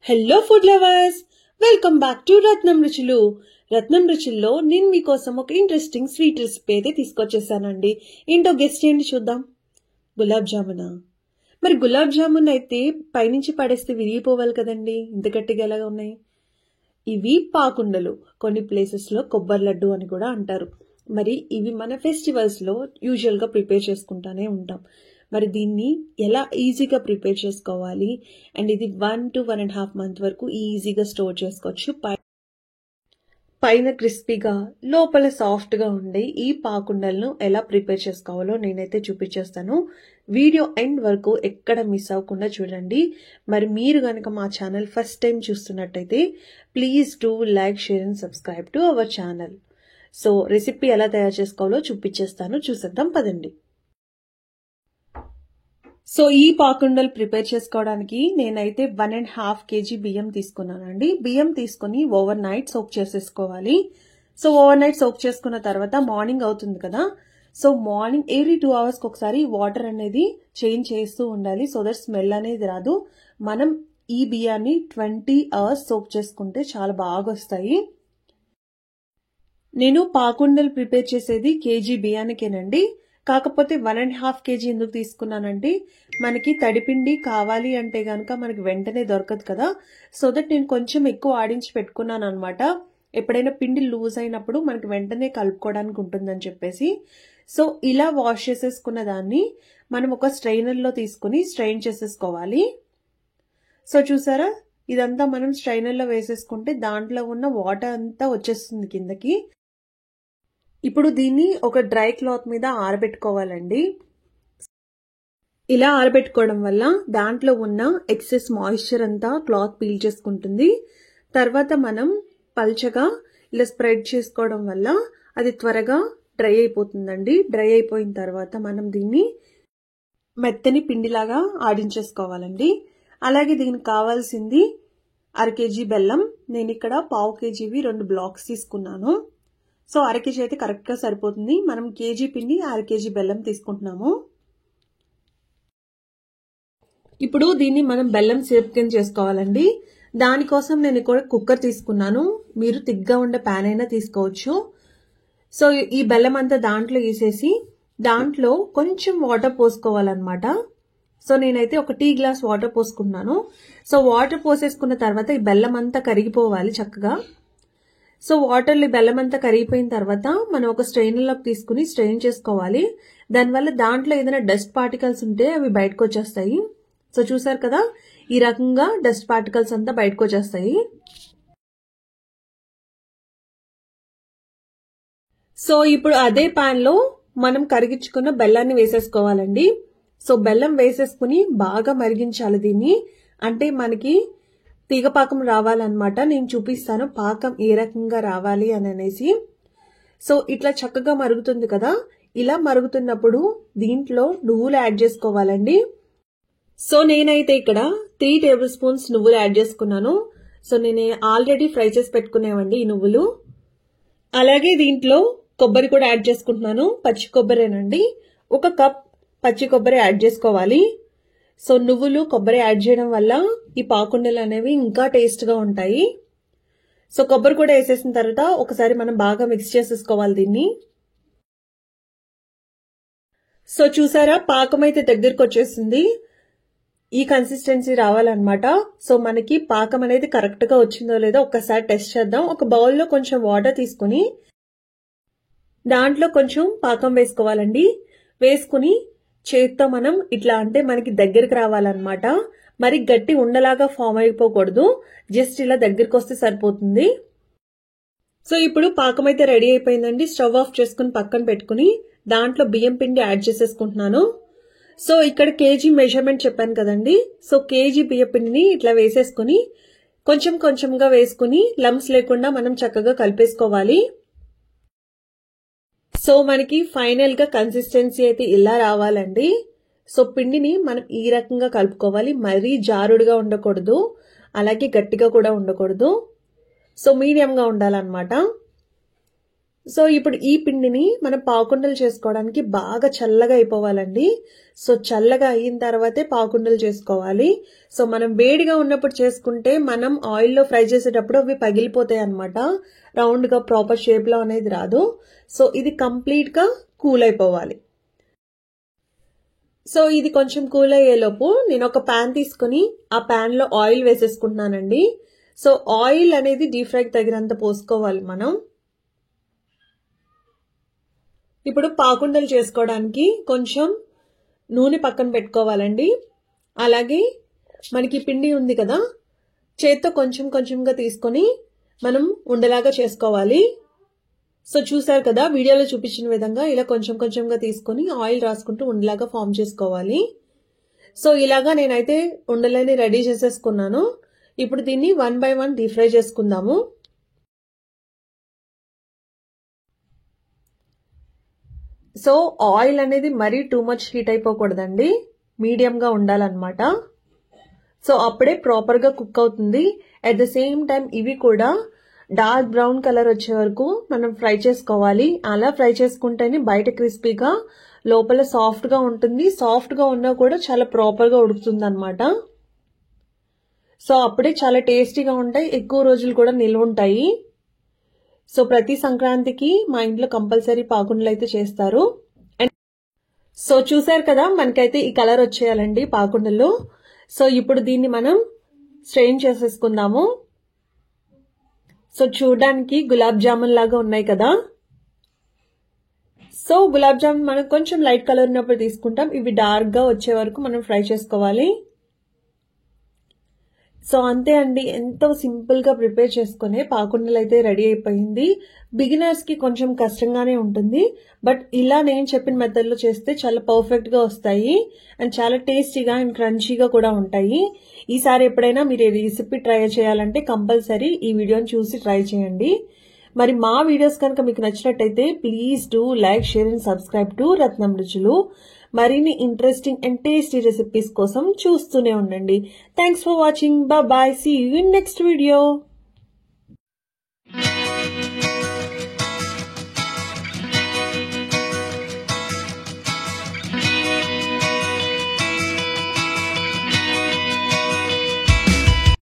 Hello food lovers, welcome back to Ratnam Ruchulu. Ratnam రుచుల్లో నేను మీకోసం ఒక ఇంట్రెస్టింగ్ స్వీట్ రెసిపీ అయితే తీసుకొచ్చేసానండి. ఏంటో గెస్ట్ చేయండి చూద్దాం. గులాబ్ జామునా. మరి గులాబ్ జామున్ అయితే పైనుంచి పడేస్తే విరిగిపోవాలి కదండి, ఇంత గట్టిగా ఎలాగా ఉన్నాయి. ఇవి పాకుండలు, కొన్ని ప్లేసెస్ లో కొబ్బరి లడ్డు అని కూడా అంటారు. మరి ఇవి మన ఫెస్టివల్స్ లో యూజువల్ గా ప్రిపేర్ చేసుకుంటానే ఉంటాం. మరి దీన్ని ఎలా ఈజీగా ప్రిపేర్ చేసుకోవాలి, అండ్ ఇది 1 to 1.5 month వరకు ఈజీగా స్టోర్ చేసుకోవచ్చు. పైన క్రిస్పీగా లోపల సాఫ్ట్ గా ఉండే ఈ పాకుండలను ఎలా ప్రిపేర్ చేసుకోవాలో నేనైతే చూపించేస్తాను. వీడియో ఎండ్ వరకు ఎక్కడ మిస్ అవ్వకుండా చూడండి. మరి మీరు కనుక మా ఛానల్ ఫస్ట్ టైం చూస్తున్నట్టయితే please do like, share and subscribe to our channel. So recipe ఎలా తయారు చేసుకోవాలో చూపించేస్తాను, చూసేద్దాం పదండి. సో ఈ పాకుండలు ప్రిపేర్ చేసుకోవడానికి నేనైతే 1.5 kg బియ్యం తీసుకున్నానండి. బియ్యం తీసుకుని ఓవర్ నైట్ సోక్ చేసేసుకోవాలి. సో ఓవర్ నైట్ సోక్ చేసుకున్న తర్వాత మార్నింగ్ అవుతుంది కదా, సో మార్నింగ్ ఎవ్రీ 2 hours ఒకసారి వాటర్ అనేది చేంజ్ చేస్తూ ఉండాలి. సో దట్ స్మెల్ అనేది రాదు. మనం ఈ బియ్యాన్ని 20 hours సోక్ చేసుకుంటే చాలా బాగా వస్తాయి. నేను పాకుండలు ప్రిపేర్ చేసేది కేజీ బియ్యానికేనండి. కాకపోతే 1.5 kg ఎందుకు తీసుకున్నానంటే మనకి తడిపిండి కావాలి అంటే గనక మనకి వెంటనే దొరకదు కదా, సో దట్ నేను కొంచెం ఎక్కువ ఆడించి పెట్టుకున్నాను అనమాట. ఎప్పుడైనా పిండి లూజ్ అయినప్పుడు మనకి వెంటనే కలుపుకోవడానికి ఉంటుందని చెప్పేసి. సో ఇలా వాష్ చేసేసుకున్న దాన్ని మనం ఒక స్ట్రైనర్లో తీసుకుని స్ట్రైన్ చేసేసుకోవాలి. సో చూసారా, ఇదంతా మనం స్ట్రైనర్లో వేసేసుకుంటే దాంట్లో ఉన్న వాటర్ అంతా వచ్చేస్తుంది కిందకి. ఇప్పుడు దీన్ని ఒక డ్రై క్లాత్ మీద ఆరబెట్టుకోవాలండి. ఇలా ఆరబెట్టుకోవడం వల్ల దాంట్లో ఉన్న ఎక్సెస్ మాయిశ్చర్ అంతా క్లాత్ పీల్ చేసుకుంటుంది. తర్వాత మనం పల్చగా ఇలా స్ప్రెడ్ చేసుకోవడం వల్ల అది త్వరగా డ్రై అయిపోతుందండి. డ్రై అయిపోయిన తర్వాత మనం దీన్ని మెత్తని పిండిలాగా ఆడించేసుకోవాలండి. అలాగే దీనికి కావాల్సింది 1/2 kg బెల్లం. నేను ఇక్కడ 1/2 kgవి 2 బ్లాక్స్ తీసుకున్నాను. సో 1/2 kg అయితే కరెక్ట్ గా సరిపోతుంది. మనం కేజీ పిండి 1/2 kg బెల్లం తీసుకుంటున్నాము. ఇప్పుడు దీన్ని మనం బెల్లం సిరప్ కింద చేసుకోవాలండి. దానికోసం నేను ఇక్కడ కుక్కర్ తీసుకున్నాను. మీరు తిగ్గా ఉండే ప్యాన్ అయినా తీసుకోవచ్చు. సో ఈ బెల్లం అంతా దాంట్లో వేసేసి దాంట్లో కొంచెం వాటర్ పోసుకోవాలన్నమాట. సో నేనైతే ఒక టీ గ్లాస్ వాటర్ పోసుకున్నాను. సో వాటర్ పోసేసుకున్న తర్వాత ఈ బెల్లం అంతా కరిగిపోవాలి చక్కగా. సో వాటర్లో బెల్లం అంతా కరిగిపోయిన తర్వాత మనం ఒక స్ట్రైనర్లోకి తీసుకుని స్ట్రెయిన్ చేసుకోవాలి. దానివల్ల దాంట్లో ఏదైనా డస్ట్ పార్టికల్స్ ఉంటే అవి బయటకు వచ్చేస్తాయి. సో చూసారు కదా, ఈ రకంగా డస్ట్ పార్టికల్స్ అంతా బయటకు వచ్చేస్తాయి. సో ఇప్పుడు అదే పాన్ లో మనం కరిగించుకున్న బెల్లాన్ని వేసేసుకోవాలండి. సో బెల్లం వేసేసుకుని బాగా మరిగించాలి దీన్ని. అంటే మనకి తీగపాకం రావాలన్నమాట. నేను చూపిస్తాను పాకం ఏ రకంగా రావాలి అని అనేసి. సో ఇట్లా చక్కగా మరుగుతుంది కదా, ఇలా మరుగుతున్నప్పుడు దీంట్లో నువ్వులు యాడ్ చేసుకోవాలండి. సో నేనైతే ఇక్కడ 3 tablespoons నువ్వులు యాడ్ చేసుకున్నాను. సో నేను ఆల్రెడీ ఫ్రై చేసి పెట్టుకునేవండి ఈ నువ్వులు. అలాగే దీంట్లో కొబ్బరి కూడా యాడ్ చేసుకుంటున్నాను. పచ్చి కొబ్బరేనండి. 1 కప్ పచ్చి కొబ్బరి యాడ్ చేసుకోవాలి. సో నువ్వులు, కొబ్బరి యాడ్ చేయడం వల్ల ఈ పాకుండలు అనేవి ఇంకా టేస్ట్ గా ఉంటాయి. సో కొబ్బరి కూడా వేసేసిన తర్వాత ఒకసారి మనం బాగా మిక్స్ చేసేసుకోవాలి దీన్ని. సో చూసారా, పాకం అయితే దగ్గరకు వచ్చేసింది. ఈ కన్సిస్టెన్సీ రావాలన్నమాట. సో మనకి పాకం అనేది కరెక్ట్ గా వచ్చిందో లేదో ఒక్కసారి టెస్ట్ చేద్దాం. ఒక బౌల్లో కొంచెం వాటర్ తీసుకుని దాంట్లో కొంచెం పాకం వేసుకోవాలండి. వేసుకుని చేత్తో మనం ఇట్లా అంటే మనకి దగ్గరికి రావాలన్నమాట. మరి గట్టి ఉండలాగా ఫామ్ అయిపోకూడదు. జస్ట్ ఇలా దగ్గరికి వస్తే సరిపోతుంది. సో ఇప్పుడు పాకం అయితే రెడీ అయిపోయిందండి. స్టవ్ ఆఫ్ చేసుకుని పక్కన పెట్టుకుని దాంట్లో బియ్యం పిండి యాడ్ చేసేసుకుంటున్నాను. సో ఇక్కడ కేజీ మెజర్మెంట్ చెప్పాను కదండి. సో కేజీ బియ్యం పిండిని ఇట్లా వేసేసుకుని కొంచెం కొంచెంగా వేసుకుని లంప్స్ లేకుండా మనం చక్కగా కలిపేసుకోవాలి. సో మనకి ఫైనల్ గా కన్సిస్టెన్సీ అయితే ఇలా రావాలండి. సో పిండిని మనం ఈ రకంగా కలుపుకోవాలి. మరీ జారుడుగా ఉండకూడదు, అలాగే గట్టిగా కూడా ఉండకూడదు. సో మీడియంగా ఉండాలన్నమాట. సో ఇప్పుడు ఈ పిండిని మనం పాకుండలు చేసుకోవడానికి బాగా చల్లగా అయిపోవాలండి. సో చల్లగా అయిన తర్వాతే పాకుండలు చేసుకోవాలి. సో మనం వేడిగా ఉన్నప్పుడు చేసుకుంటే మనం ఆయిల్లో ఫ్రై చేసేటప్పుడు అవి పగిలిపోతాయి అన్నమాట. రౌండ్ గా ప్రాపర్ షేప్ లో అనేది రాదు. సో ఇది కంప్లీట్ గా కూల్ అయిపోవాలి. సో ఇది కొంచెం కూల్ అయ్యేలోపు నేను ఒక ప్యాన్ తీసుకుని ఆ ప్యాన్ లో ఆయిల్ వేసేసుకుంటున్నానండి. సో ఆయిల్ అనేది డీప్ ఫ్రైకి తగినంత పోసుకోవాలి మనం. ఇప్పుడు పాకుండలు చేసుకోవడానికి కొంచెం నూనె పక్కన పెట్టుకోవాలండి. అలాగే మనకి పిండి ఉంది కదా, చేత్తో కొంచెం కొంచెంగా తీసుకొని మనం ఉండలాగా చేసుకోవాలి. సో చూసారు కదా వీడియోలో చూపించిన విధంగా ఇలా కొంచెం కొంచెంగా తీసుకొని ఆయిల్ రాసుకుంటూ ఉండలాగా ఫామ్ చేసుకోవాలి. సో ఇలాగా నేనైతే ఉండలని రెడీ చేసేసుకున్నాను. ఇప్పుడు దీన్ని 1 by 1 డీప్ ఫ్రై చేసుకుందాము. సో ఆయిల్ అనేది మరీ టూ మచ్ హీట్ అయిపోకూడదండి, మీడియంగా ఉండాలన్నమాట. సో అప్పుడే ప్రాపర్గా కుక్ అవుతుంది. అట్ ద సేమ్ టైం ఇవి కూడా డార్క్ బ్రౌన్ కలర్ వచ్చే వరకు మనం ఫ్రై చేసుకోవాలి. అలా ఫ్రై చేసుకుంటేనే బయట క్రిస్పీగా లోపల సాఫ్ట్గా ఉంటుంది. సాఫ్ట్గా ఉన్నా కూడా చాలా ప్రాపర్గా ఉడుకుతుంది అనమాట. సో అప్పుడే చాలా టేస్టీగా ఉంటాయి, ఎక్కువ రోజులు కూడా నిల్వ ఉంటాయి. సో ప్రతి సంక్రాంతికి మా ఇంట్లో కంపల్సరీ పాకుండలు అయితే చేస్తారు. సో చూసారు కదా మనకైతే ఈ కలర్ వచ్చేయాలండి పాకుండలు. సో ఇప్పుడు దీన్ని మనం స్ట్రెయిన్ చేసేసుకుందాము. సో చూడడానికి గులాబ్ జామున్ లాగా ఉన్నాయి కదా. సో గులాబ్ జామున్ మనం కొంచెం లైట్ కలర్ ఉన్నప్పుడు తీసుకుంటాం. ఇవి డార్క్ గా వచ్చే వరకు మనం ఫ్రై చేసుకోవాలి. సో అంతే అండి, ఎంతో సింపుల్ గా ప్రిపేర్ చేసుకునే పాకుండలు అయితే రెడీ అయిపోయింది. బిగినర్స్ కి కొంచెం కష్టంగానే ఉంటుంది, బట్ ఇలా నేను చెప్పిన మెథడ్ లో చేస్తే చాలా పర్ఫెక్ట్ గా వస్తాయి అండ్ చాలా టేస్టీగా అండ్ క్రంచీగా కూడా ఉంటాయి. ఈసారి ఎప్పుడైనా మీరు ఈ రెసిపీ ట్రై చేయాలంటే కంపల్సరీ ఈ వీడియోని చూసి ట్రై చేయండి. మరి మా వీడియోస్ కనుక మీకు నచ్చినట్టయితే please do like, share and subscribe to Ratnam Ruchulu. మరిన్ని ఇంట్రెస్టింగ్ అండ్ టేస్టీ రెసిపీస్ కోసం చూస్తూనే ఉండండి. Thanks for watching. Bye. See you in next video.